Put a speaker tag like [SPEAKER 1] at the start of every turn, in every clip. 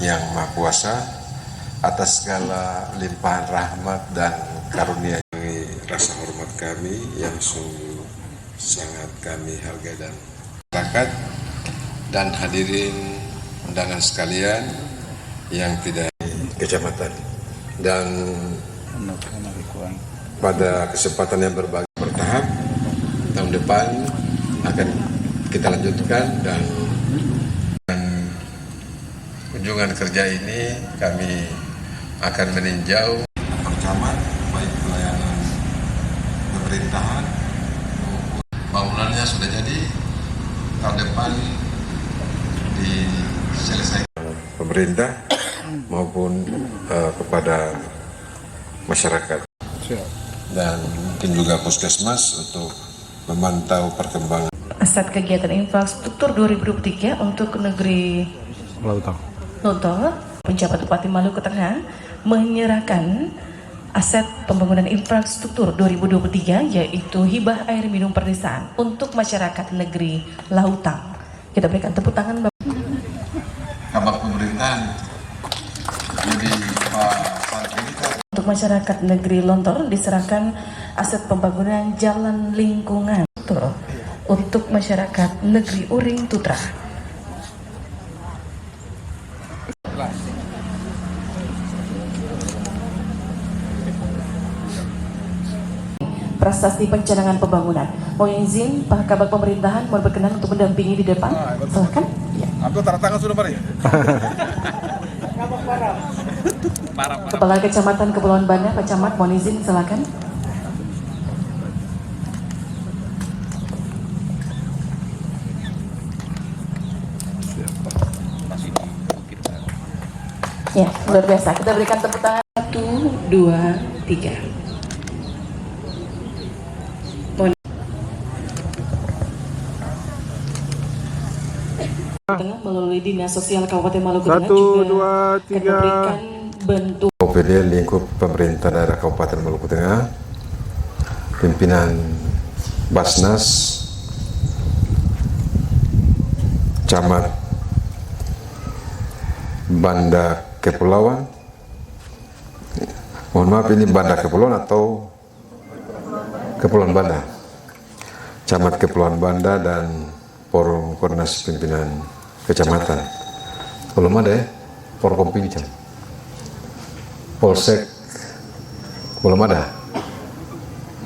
[SPEAKER 1] yang Maha Kuasa atas segala limpahan rahmat dan karunia. Rasa hormat kami yang sungguh sangat kami hargai dan masyarakat dan hadirin undangan sekalian yang tidak kecamatan, dan pada kesempatan yang bertahap tahun depan akan kita lanjutkan, dan kunjungan kerja ini kami akan meninjau percamat baik pelayanan pemerintahan maupun bangunannya sudah jadi, tahun depan diselesaikan pemerintah maupun kepada masyarakat, dan mungkin juga puskesmas untuk memantau perkembangan
[SPEAKER 2] aset kegiatan infrastruktur 2023 untuk negeri Lautang. Penjabat Bupati Maluku Tengah menyerahkan aset pembangunan infrastruktur 2023 yaitu hibah air minum perdesaan untuk masyarakat negeri Lautang. Kita berikan tepuk tangan
[SPEAKER 1] Kabak Pemerintahan. Jadi Pak Santrinika.
[SPEAKER 2] Untuk masyarakat negeri Lontor diserahkan aset pembangunan jalan lingkungan untuk masyarakat negeri Uring Tutra. Prasasti pencanangan pembangunan. Mohon izin Pak Kabak Pemerintahan mohon berkenan untuk mendampingi di depan. Silakan. Ya.
[SPEAKER 3] Aku tanda tangan sudah mari.
[SPEAKER 2] Kepala Kecamatan Kepulauan Banda, Pak Camat, mohon izin silakan. Ya, luar biasa. Kita berikan tepuk tangan. 1, 2, 3. Melalui Dinas Sosial Kabupaten Maluku Tengah juga akan memberikan bentuk
[SPEAKER 1] OPD lingkup pemerintah daerah Kabupaten Maluku Tengah, pimpinan Basnas, Camat Banda Kepulauan. Mohon maaf, ini Banda Kepulauan atau Kepulauan Banda? Camat Kepulauan Banda dan Forum Koordinasi Pimpinan Kecamatan. Belum ada ya? Forkompimcam. Polsek belum ada.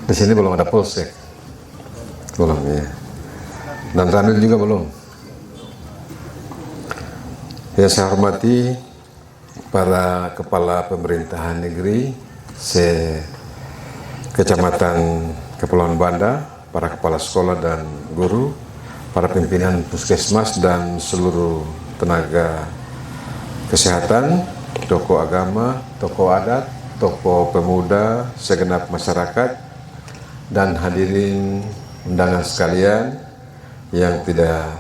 [SPEAKER 1] Di sini belum ada Polsek. Belum ya. Dan Ranul juga belum. Ya, saya hormati para kepala pemerintahan negeri Kecamatan Kepulauan Banda, para kepala sekolah dan guru, para pimpinan puskesmas dan seluruh tenaga kesehatan, tokoh agama, tokoh adat, tokoh pemuda, segenap masyarakat, dan hadirin undangan sekalian yang tidak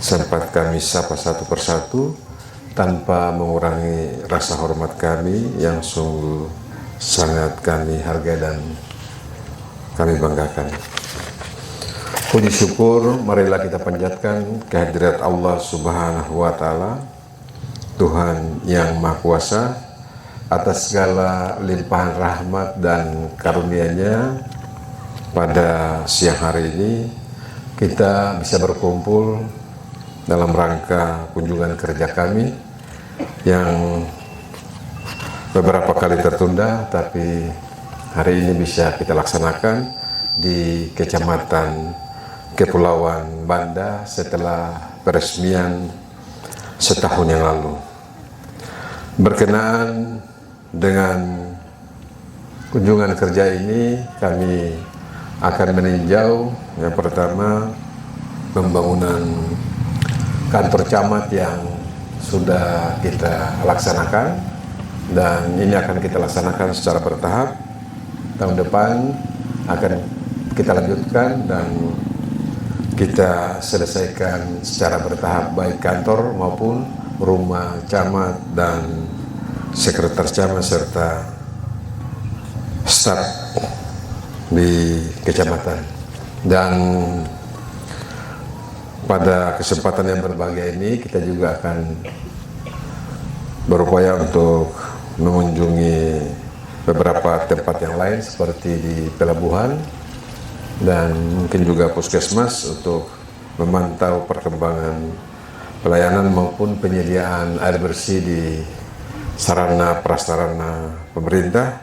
[SPEAKER 1] sempat kami sapa satu persatu tanpa mengurangi rasa hormat kami yang sungguh sangat kami hargai dan kami banggakan. Puji syukur marilah kita panjatkan kehadirat Allah Subhanahu wa Ta'ala, Tuhan yang Maha Kuasa, atas segala limpahan rahmat dan karunia-Nya. Pada siang hari ini kita bisa berkumpul dalam rangka kunjungan kerja kami yang beberapa kali tertunda, tapi hari ini bisa kita laksanakan di Kecamatan Kepulauan Banda setelah peresmian setahun yang lalu. Berkenaan dengan kunjungan kerja ini, kami akan meninjau yang pertama pembangunan kantor camat yang sudah kita laksanakan, dan ini akan kita laksanakan secara bertahap. Tahun depan akan kita lanjutkan dan kita selesaikan secara bertahap, baik kantor maupun rumah camat dan sekretaris camat serta staf di kecamatan. Dan pada kesempatan yang berbahagia ini kita juga akan berupaya untuk mengunjungi beberapa tempat yang lain seperti di pelabuhan dan mungkin juga puskesmas untuk memantau perkembangan pelayanan maupun penyediaan air bersih di sarana prasarana pemerintah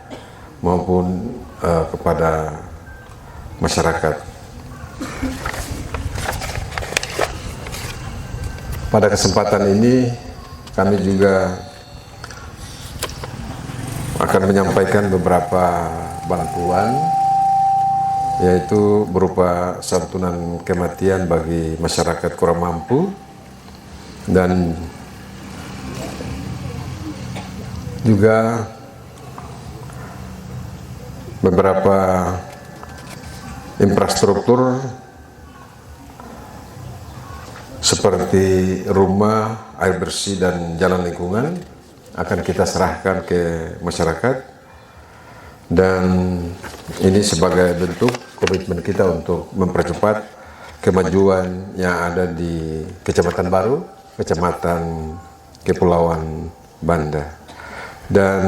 [SPEAKER 1] maupun kepada masyarakat. Pada kesempatan ini kami juga akan menyampaikan beberapa bantuan, yaitu berupa santunan kematian bagi masyarakat kurang mampu dan juga beberapa infrastruktur seperti rumah, air bersih dan jalan lingkungan akan kita serahkan ke masyarakat, dan ini sebagai bentuk komitmen kita untuk mempercepat kemajuan yang ada di Kecamatan Baru, Kecamatan Kepulauan Banda. Dan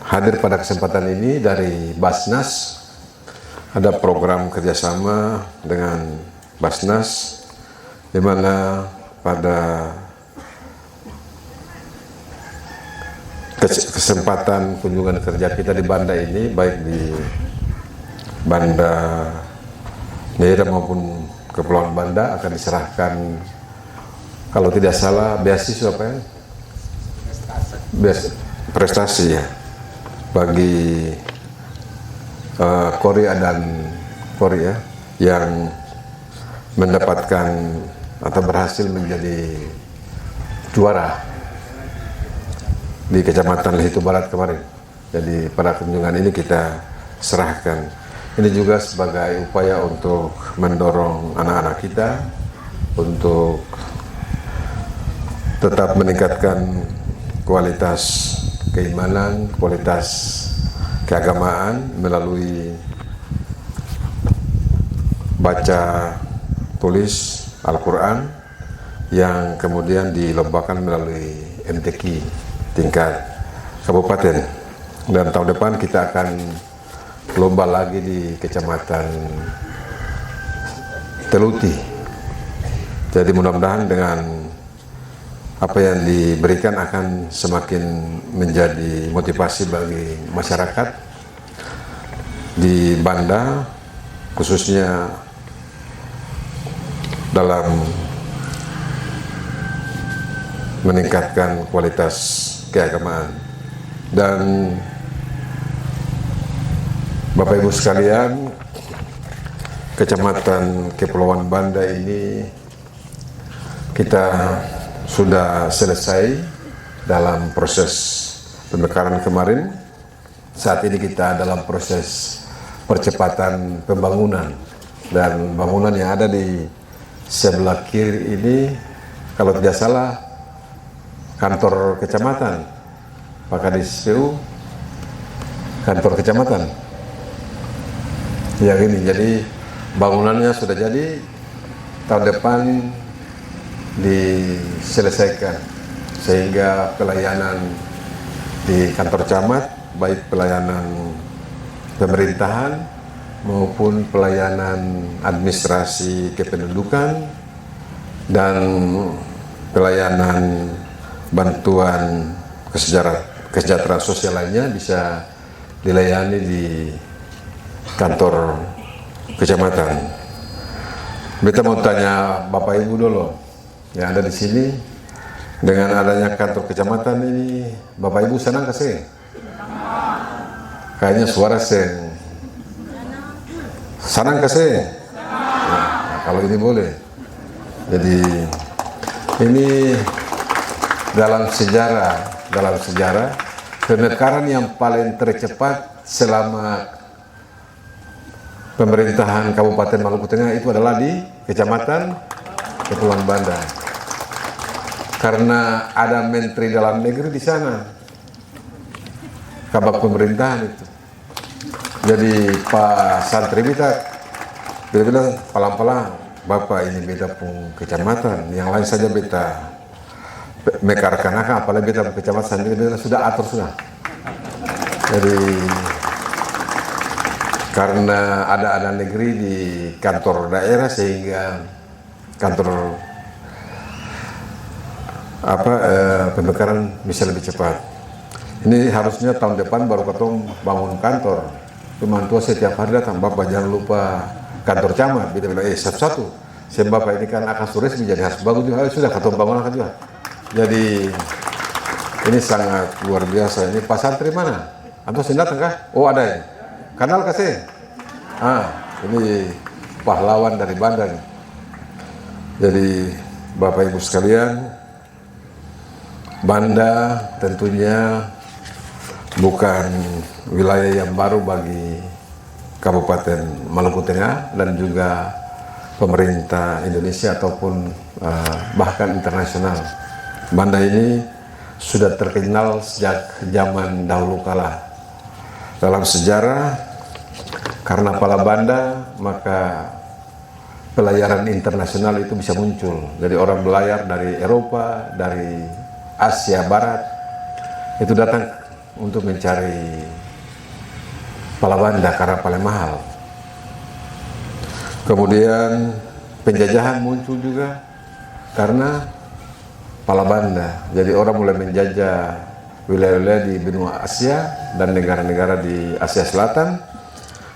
[SPEAKER 1] hadir pada kesempatan ini dari Basnas, ada program kerjasama dengan Basnas, di mana pada kesempatan kunjungan kerja kita di Banda ini, baik di Banda Neira maupun Kepulauan Banda, akan diserahkan, kalau tidak salah, beasiswa apa ya? Prestasi ya, bagi Korea dan Korea yang mendapatkan atau berhasil menjadi juara di Kecamatan Lehitu Barat kemarin. Jadi pada kunjungan ini kita serahkan. Ini juga sebagai upaya untuk mendorong anak-anak kita untuk tetap meningkatkan kualitas keimanan, kualitas keagamaan melalui baca tulis Al-Quran yang kemudian dilombakan melalui MTQ tingkat kabupaten, dan tahun depan kita akan lomba lagi di Kecamatan Teluti. Jadi mudah-mudahan dengan apa yang diberikan akan semakin menjadi motivasi bagi masyarakat di Banda, khususnya dalam meningkatkan kualitas keagamaan. Dan Bapak Ibu sekalian, Kecamatan Kepulauan Banda ini kita sudah selesai dalam proses pemekaran kemarin. Saat ini kita dalam proses percepatan pembangunan, dan bangunan yang ada di sebelah kiri ini, kalau tidak salah, kantor kecamatan, Pak Kadis PU, kantor kecamatan yang ini. Jadi bangunannya sudah jadi, tahun depan diselesaikan, sehingga pelayanan di kantor camat, baik pelayanan pemerintahan maupun pelayanan administrasi kependudukan dan pelayanan bantuan kesejahteraan sosial lainnya bisa dilayani di kantor kecamatan. Kita mau tanya Bapak Ibu dulu yang ada di sini, dengan adanya kantor kecamatan ini, Bapak Ibu senang ke sih? Kayaknya suara sen. Senang ke sih? Nah, kalau ini boleh. Jadi ini dalam sejarah pemekaran yang paling tercepat selama pemerintahan Kabupaten Maluku Tengah itu adalah di Kecamatan Kepulauan Banda, karena ada Menteri Dalam Negeri di sana, kabak pemerintahan itu. Jadi Pak Santri dia bilang, palang-palang Bapak ini beda pun kecamatan, yang lain saja beta mekarkan, apalagi kita kecamatan sendiri sudah atur sudah. Jadi karena ada negeri di kantor daerah sehingga kantor pemekaran bisa lebih cepat. Ini harusnya tahun depan baru ketemu bangun kantor. Cuma tua setiap hari datang, Bapak jangan lupa kantor camat. Kita bilang, satu-satu. Saya Bapak ini kan akan sore menjadi khas bagus juga. Sudah ketemu bangunan kan juga. Jadi ini sangat luar biasa. Ini Pak Santri mana? Atau saya datang kah? Oh ada ya. Kenal kasih. Ini pahlawan dari Banda nih. Jadi Bapak Ibu sekalian, Banda tentunya bukan wilayah yang baru bagi Kabupaten Maluku Tengah dan juga pemerintah Indonesia ataupun bahkan internasional. Banda ini sudah terkenal sejak zaman dahulu kala. Dalam sejarah, karena Pala Banda, maka pelayaran internasional itu bisa muncul. Jadi orang belayar dari Eropa, dari Asia Barat, itu datang untuk mencari Pala Banda karena paling mahal. Kemudian penjajahan muncul juga karena Pala Banda. Jadi orang mulai menjajah wilayah-wilayah di benua Asia dan negara-negara di Asia Selatan,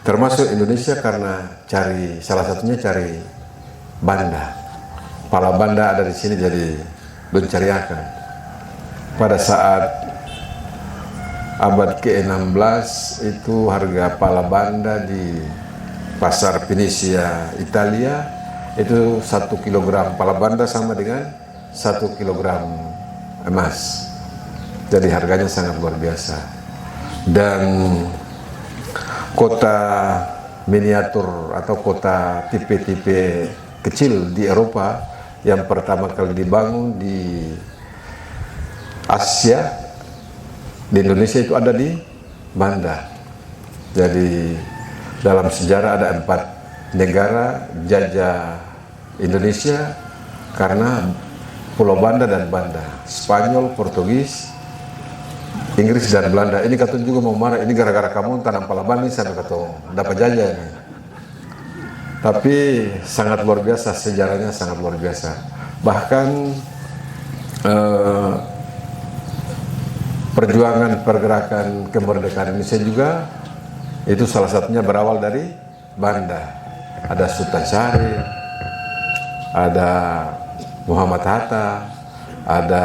[SPEAKER 1] termasuk Indonesia karena salah satunya cari Banda. Pala Banda ada di sini jadi mencariakan. Pada saat abad ke-16 itu harga Pala Banda di pasar Venesia Italia itu 1 kilogram Pala Banda sama dengan 1 kilogram emas. Jadi harganya sangat luar biasa. Dan kota miniatur atau kota tipe-tipe kecil di Eropa yang pertama kali dibangun di Asia, di Indonesia itu ada di Banda. Jadi dalam sejarah ada 4 negara jajah Indonesia karena Pulau Banda dan Banda, Spanyol, Portugis, Inggris dan Belanda. Ini katanya juga mau marah, ini gara-gara kamu tanam Pala Banda ini sampai katanya dapat jajah ini. Tapi sangat luar biasa, sejarahnya sangat luar biasa. Bahkan perjuangan pergerakan kemerdekaan Indonesia juga itu salah satunya berawal dari Banda. Ada Sultan Syarif, ada Muhammad Hatta, ada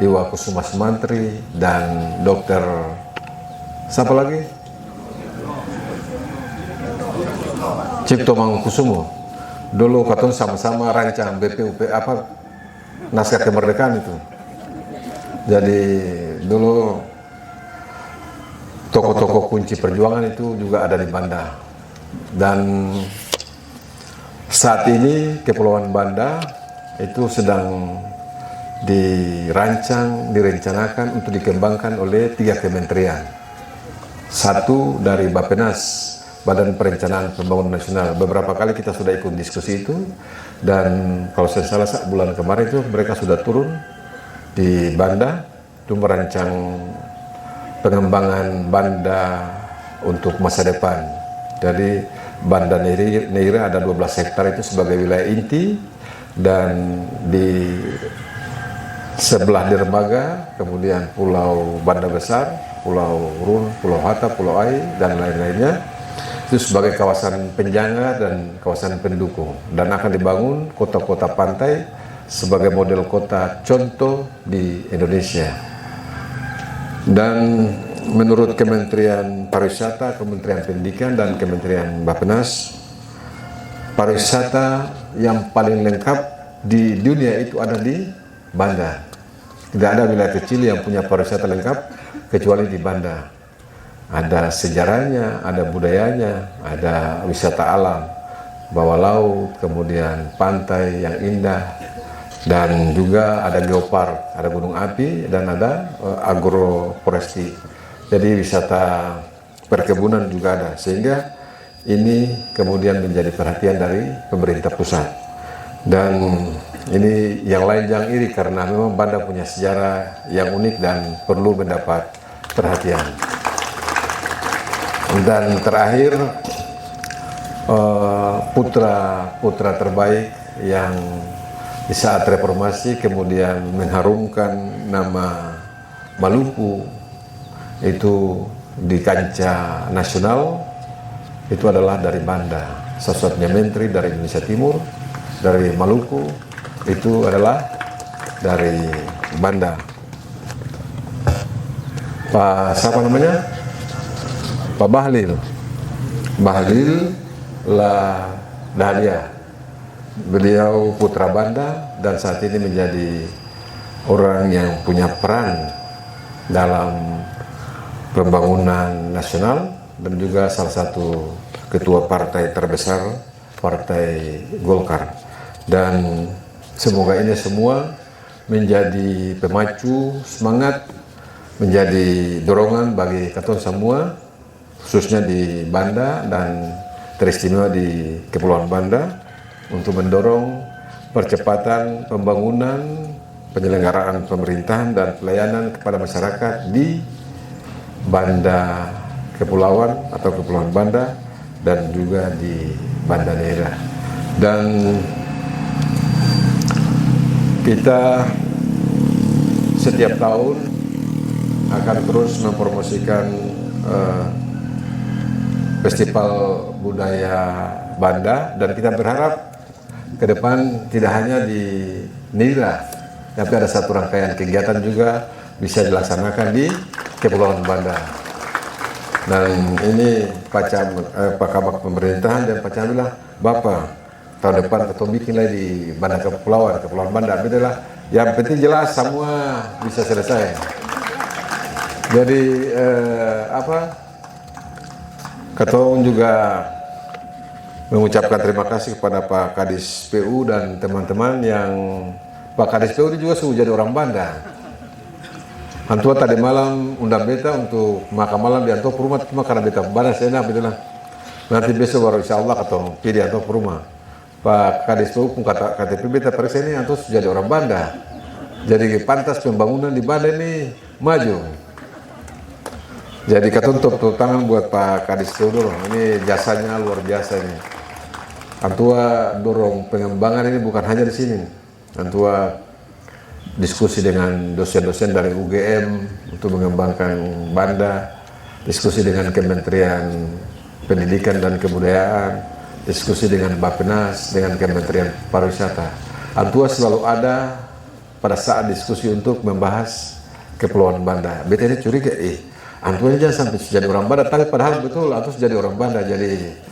[SPEAKER 1] Iwa Kusuma Sumantri, dan Dokter siapa lagi? Cipto Mangunkusumo. Dulu katanya sama-sama rancang BPUP naskah kemerdekaan itu. Jadi dulu tokoh-tokoh kunci perjuangan itu juga ada di Banda. Dan saat ini Kepulauan Banda itu sedang direncanakan untuk dikembangkan oleh 3 kementerian. Satu dari Bappenas, Badan Perencanaan Pembangunan Nasional. Beberapa kali kita sudah ikut diskusi itu, dan kalau saya salah bulan kemarin itu mereka sudah turun di Banda untuk merancang pengembangan Banda untuk masa depan. Jadi Banda Neira ada 12 hektar itu sebagai wilayah inti, dan di sebelah dermaga, kemudian Pulau Banda Besar, Pulau Run, Pulau Hatta, Pulau Ai, dan lain-lainnya itu sebagai kawasan penjangga dan kawasan pendukung, dan akan dibangun kota-kota pantai sebagai model kota contoh di Indonesia. Dan menurut Kementerian Pariwisata, Kementerian Pendidikan, dan Kementerian Bappenas, pariwisata yang paling lengkap di dunia itu ada di Banda. Tidak ada wilayah kecil yang punya pariwisata lengkap kecuali di Banda. Ada sejarahnya, ada budayanya, ada wisata alam, bawah laut, kemudian pantai yang indah, dan juga ada geopark, ada gunung api, dan ada agroforestry. Jadi wisata perkebunan juga ada, sehingga ini kemudian menjadi perhatian dari pemerintah pusat. Dan ini yang lain jangan iri karena memang Banda punya sejarah yang unik dan perlu mendapat perhatian. Dan terakhir, putra terbaik yang di saat reformasi kemudian mengharumkan nama Maluku itu di kancah nasional, itu adalah dari Banda. Sosoknya menteri dari Indonesia Timur, dari Maluku, itu adalah dari Banda. Pak siapa namanya? Pak Bahlil Dahlia. Beliau putra Banda dan saat ini menjadi orang yang punya peran dalam pembangunan nasional dan juga salah satu ketua partai terbesar, Partai Golkar. Dan semoga ini semua menjadi pemacu semangat, menjadi dorongan bagi kita semua, khususnya di Banda dan teristimewa di Kepulauan Banda, untuk mendorong percepatan pembangunan, penyelenggaraan pemerintahan dan pelayanan kepada masyarakat di Banda Kepulauan atau Kepulauan Banda dan juga di Banda Neira. Dan kita setiap tahun akan terus mempromosikan festival budaya Banda, dan kita berharap ke depan tidak hanya di Neira, tapi ada satu rangkaian kegiatan juga bisa dilaksanakan di Kepulauan Banda. Dan ini Pak Kabak Pemerintahan dan Pak Camat bilang, Bapak tahun depan kita bikin lagi di Banda Kepulauan Banda. Itulah yang penting jelas semua bisa selesai. Jadi Ketua juga mengucapkan terima kasih kepada Pak Kadis PU dan teman-teman yang Pak Kadis PU juga sudah jadi orang Banda. Antua tadi malam undang beta untuk makan malam di Antua Perumah, cuma karena beta Banda saya bilang nanti besok baru insya Allah atau pilih Antua Perumah. Pak Kadis PU pun kata KTP beta periksa ini Antua sudah jadi orang Banda. Jadi pantas pembangunan di Banda ini maju. Jadi ketutup tangan buat Pak Kadis PU dulu. Ini jasanya luar biasa ini. Antua dorong pengembangan ini bukan hanya di sini. Antua diskusi dengan dosen-dosen dari UGM untuk mengembangkan Banda, diskusi dengan Kementerian Pendidikan dan Kebudayaan, diskusi dengan Bappenas, dengan Kementerian Pariwisata. Antua selalu ada pada saat diskusi untuk membahas Kepulauan Banda. Beta ini curiga, Antua ini jangan sampai jadi orang Banda, tapi padahal betul Antua jadi orang Banda. Jadi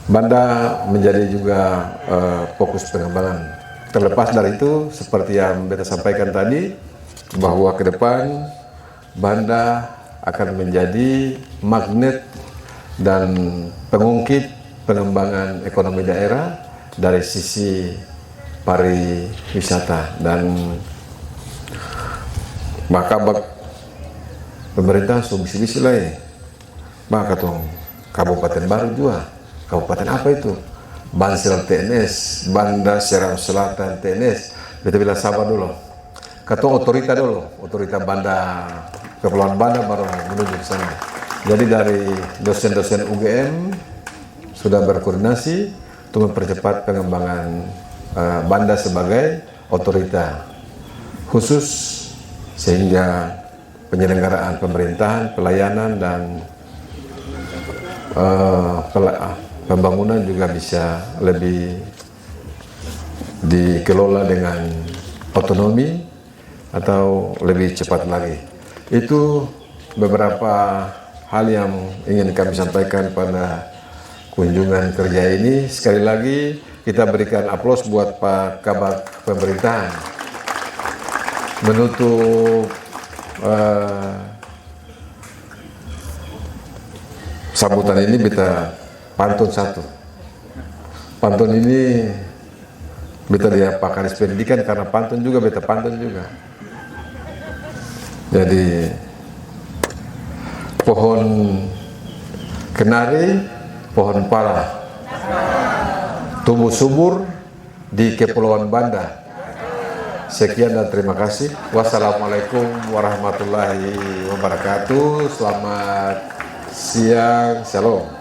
[SPEAKER 1] Banda menjadi juga fokus pengembangan. Terlepas dari itu, seperti yang beta sampaikan tadi, bahwa ke depan Banda akan menjadi magnet dan pengungkit pengembangan ekonomi daerah dari sisi pariwisata. Dan maka pemerintah bisa lah maka tuh kabupaten baru juga. Kabupaten apa itu? Bansel TNS, Banda Serang Selatan TNS. Kita bilang sabar dulu. Kata otorita dulu, otorita Banda Kepulauan Banda baru menuju ke sana. Jadi dari dosen-dosen UGM sudah berkoordinasi untuk mempercepat pengembangan Banda sebagai otorita khusus sehingga penyelenggaraan pemerintahan, pelayanan dan pembangunan juga bisa lebih dikelola dengan otonomi atau lebih cepat lagi. Itu beberapa hal yang ingin kami sampaikan pada kunjungan kerja ini. Sekali lagi kita berikan aplaus buat Pak Kabak Pemerintahan menutup sambutan ini. Beta pantun satu. Pantun ini beta dia Pak Kadis Pendidikan karena pantun juga beta pantun juga. Jadi pohon kenari, pohon pala, tumbuh subur di Kepulauan Banda. Sekian dan terima kasih. Wassalamualaikum warahmatullahi wabarakatuh. Selamat siang, shalom.